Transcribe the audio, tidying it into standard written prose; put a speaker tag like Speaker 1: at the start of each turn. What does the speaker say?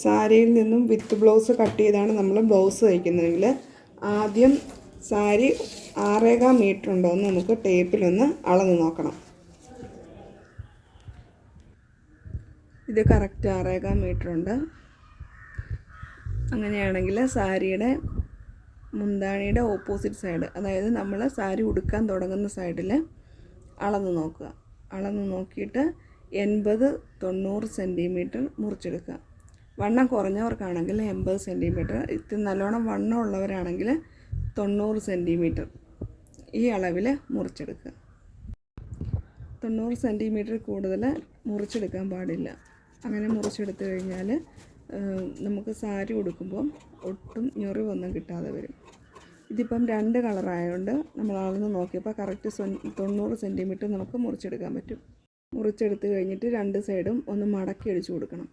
Speaker 1: സാരിയിൽ നിന്നും with blouse cut ചെയ്താണ് നമ്മൾ ബ്ലൗസ് തയ്ക്കുന്നതെങ്കിൽ ആദ്യം സാരി 6.25 മീറ്റർ ഉണ്ടോ എന്ന് നമുക്ക് ടേപ്പിലൊന്ന് അളന്ന് നോക്കണം. ഇത് കറക്റ്റ് 6.25 മീറ്റർ ഉണ്ട്. അങ്ങനെയാണെങ്കിൽ സാരിയുടെ മുന്താണിയുടെ ഓപ്പോസിറ്റ് സൈഡ്, അതായത് നമ്മൾ സാരി ഉടുക്കാൻ തുടങ്ങുന്ന സൈഡിൽ അളന്ന് നോക്കുക. അളന്ന് നോക്കിയിട്ട് 80-90 സെൻറ്റിമീറ്റർ മുറിച്ചെടുക്കുക. വണ്ണം കുറഞ്ഞവർക്കാണെങ്കിൽ 80 സെൻറ്റിമീറ്റർ, ഇത്തിരി നല്ലോണം വണ്ണം ഉള്ളവരാണെങ്കിൽ 90 സെൻറ്റിമീറ്റർ ഈ അളവിൽ മുറിച്ചെടുക്കുക. 90 സെൻറ്റിമീറ്റർ കൂടുതൽ മുറിച്ചെടുക്കാൻ പാടില്ല. അങ്ങനെ മുറിച്ചെടുത്ത് കഴിഞ്ഞാൽ നമുക്ക് സാരി ഉടുക്കുമ്പോൾ ഒട്ടും ഞൊറിവൊന്നും കിട്ടാതെ വരും. ഇതിപ്പം 2 കളറായതുകൊണ്ട് നമ്മൾ അളന്ന് നോക്കിയപ്പോൾ കറക്റ്റ് 90 സെൻറ്റിമീറ്റർ നമുക്ക് മുറിച്ചെടുക്കാൻ പറ്റും. മുറിച്ചെടുത്ത് കഴിഞ്ഞിട്ട് 2 സൈഡും ഒന്ന് മടക്കി അടിച്ചു കൊടുക്കണം.